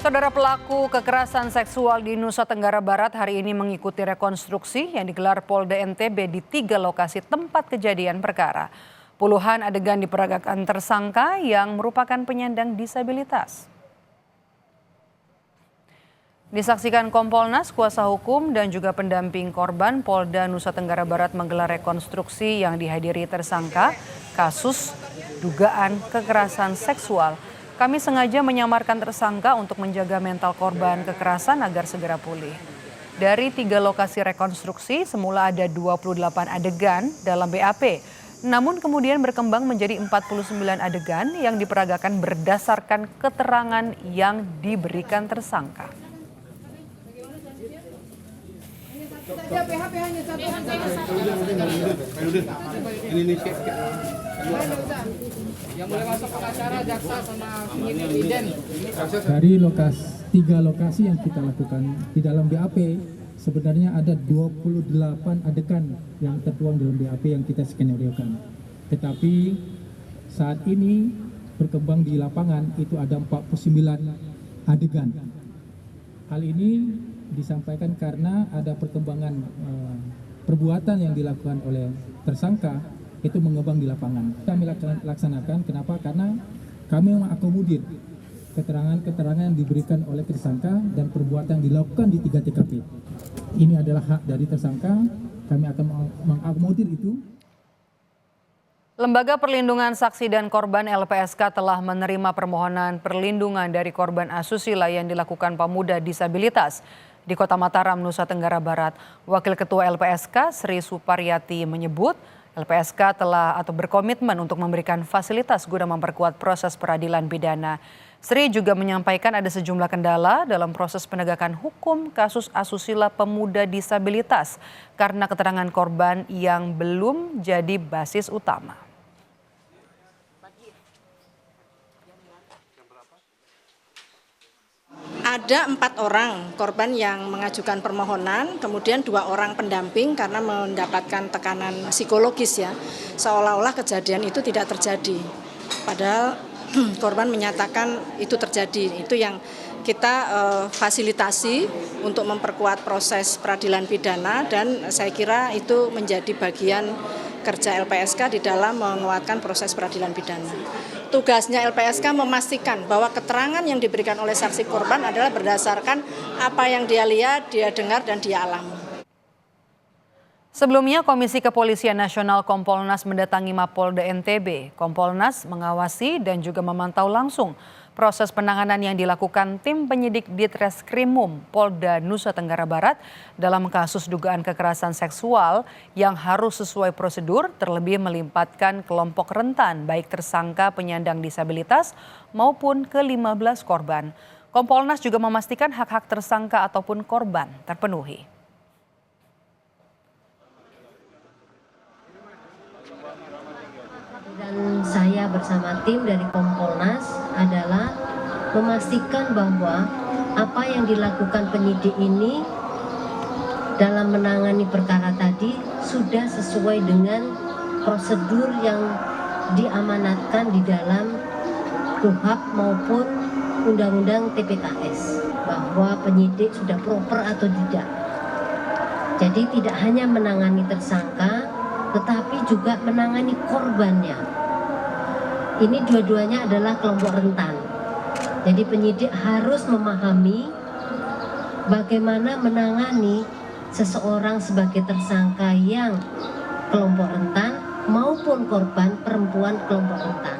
Saudara, pelaku kekerasan seksual di Nusa Tenggara Barat hari ini mengikuti rekonstruksi yang digelar Polda NTB di 3 lokasi tempat kejadian perkara. Puluhan adegan diperagakan tersangka yang merupakan penyandang disabilitas. Disaksikan Kompolnas, kuasa hukum dan juga pendamping korban, Polda Nusa Tenggara Barat menggelar rekonstruksi yang dihadiri tersangka kasus dugaan kekerasan seksual. Kami sengaja menyamarkan tersangka untuk menjaga mental korban kekerasan agar segera pulih. Dari 3 lokasi rekonstruksi, semula ada 28 adegan dalam BAP. Namun kemudian berkembang menjadi 49 adegan yang diperagakan berdasarkan keterangan yang diberikan tersangka. Dari 3 lokasi yang kita lakukan di dalam BAP, sebenarnya ada 28 adegan yang tertuang dalam BAP yang kita skenario-kan. Tetapi saat ini berkembang di lapangan itu ada 49 adegan. Hal ini disampaikan karena ada perkembangan perbuatan yang dilakukan oleh tersangka itu mengembang di lapangan. Kami laksanakan, kenapa? Karena kami mengakomodir keterangan-keterangan yang diberikan oleh tersangka dan perbuatan dilakukan di 3 TKP. Ini adalah hak dari tersangka, kami akan mengakomodir itu. Lembaga Perlindungan Saksi dan Korban LPSK telah menerima permohonan perlindungan dari korban asusila yang dilakukan pemuda disabilitas di Kota Mataram, Nusa Tenggara Barat. Wakil Ketua LPSK Sri Suparyati menyebut LPSK telah atau berkomitmen untuk memberikan fasilitas guna memperkuat proses peradilan pidana. Sri juga menyampaikan ada sejumlah kendala dalam proses penegakan hukum kasus asusila pemuda disabilitas karena keterangan korban yang belum jadi basis utama. Ada 4 orang korban yang mengajukan permohonan, kemudian 2 orang pendamping karena mendapatkan tekanan psikologis ya, seolah-olah kejadian itu tidak terjadi. Padahal korban menyatakan itu terjadi. Itu yang kita fasilitasi untuk memperkuat proses peradilan pidana dan saya kira itu menjadi bagian kerja LPSK di dalam menguatkan proses peradilan pidana. Tugasnya LPSK memastikan bahwa keterangan yang diberikan oleh saksi korban adalah berdasarkan apa yang dia lihat, dia dengar, dan dia alami. Sebelumnya, Komisi Kepolisian Nasional Kompolnas mendatangi Mapolda NTB. Kompolnas mengawasi dan juga memantau langsung proses penanganan yang dilakukan tim penyidik Ditreskrimum Polda Nusa Tenggara Barat dalam kasus dugaan kekerasan seksual yang harus sesuai prosedur, terlebih melibatkan kelompok rentan baik tersangka penyandang disabilitas maupun ke-15 korban. Kompolnas juga memastikan hak-hak tersangka ataupun korban terpenuhi. Dan saya bersama tim dari Kompolnas adalah memastikan bahwa apa yang dilakukan penyidik ini dalam menangani perkara tadi sudah sesuai dengan prosedur yang diamanatkan di dalam KUHP maupun Undang-Undang TPKS, bahwa penyidik sudah proper atau tidak. Jadi tidak hanya menangani tersangka, tetapi juga menangani korbannya. Ini dua-duanya adalah kelompok rentan. Jadi penyidik harus memahami bagaimana menangani seseorang sebagai tersangka yang kelompok rentan maupun korban perempuan kelompok rentan.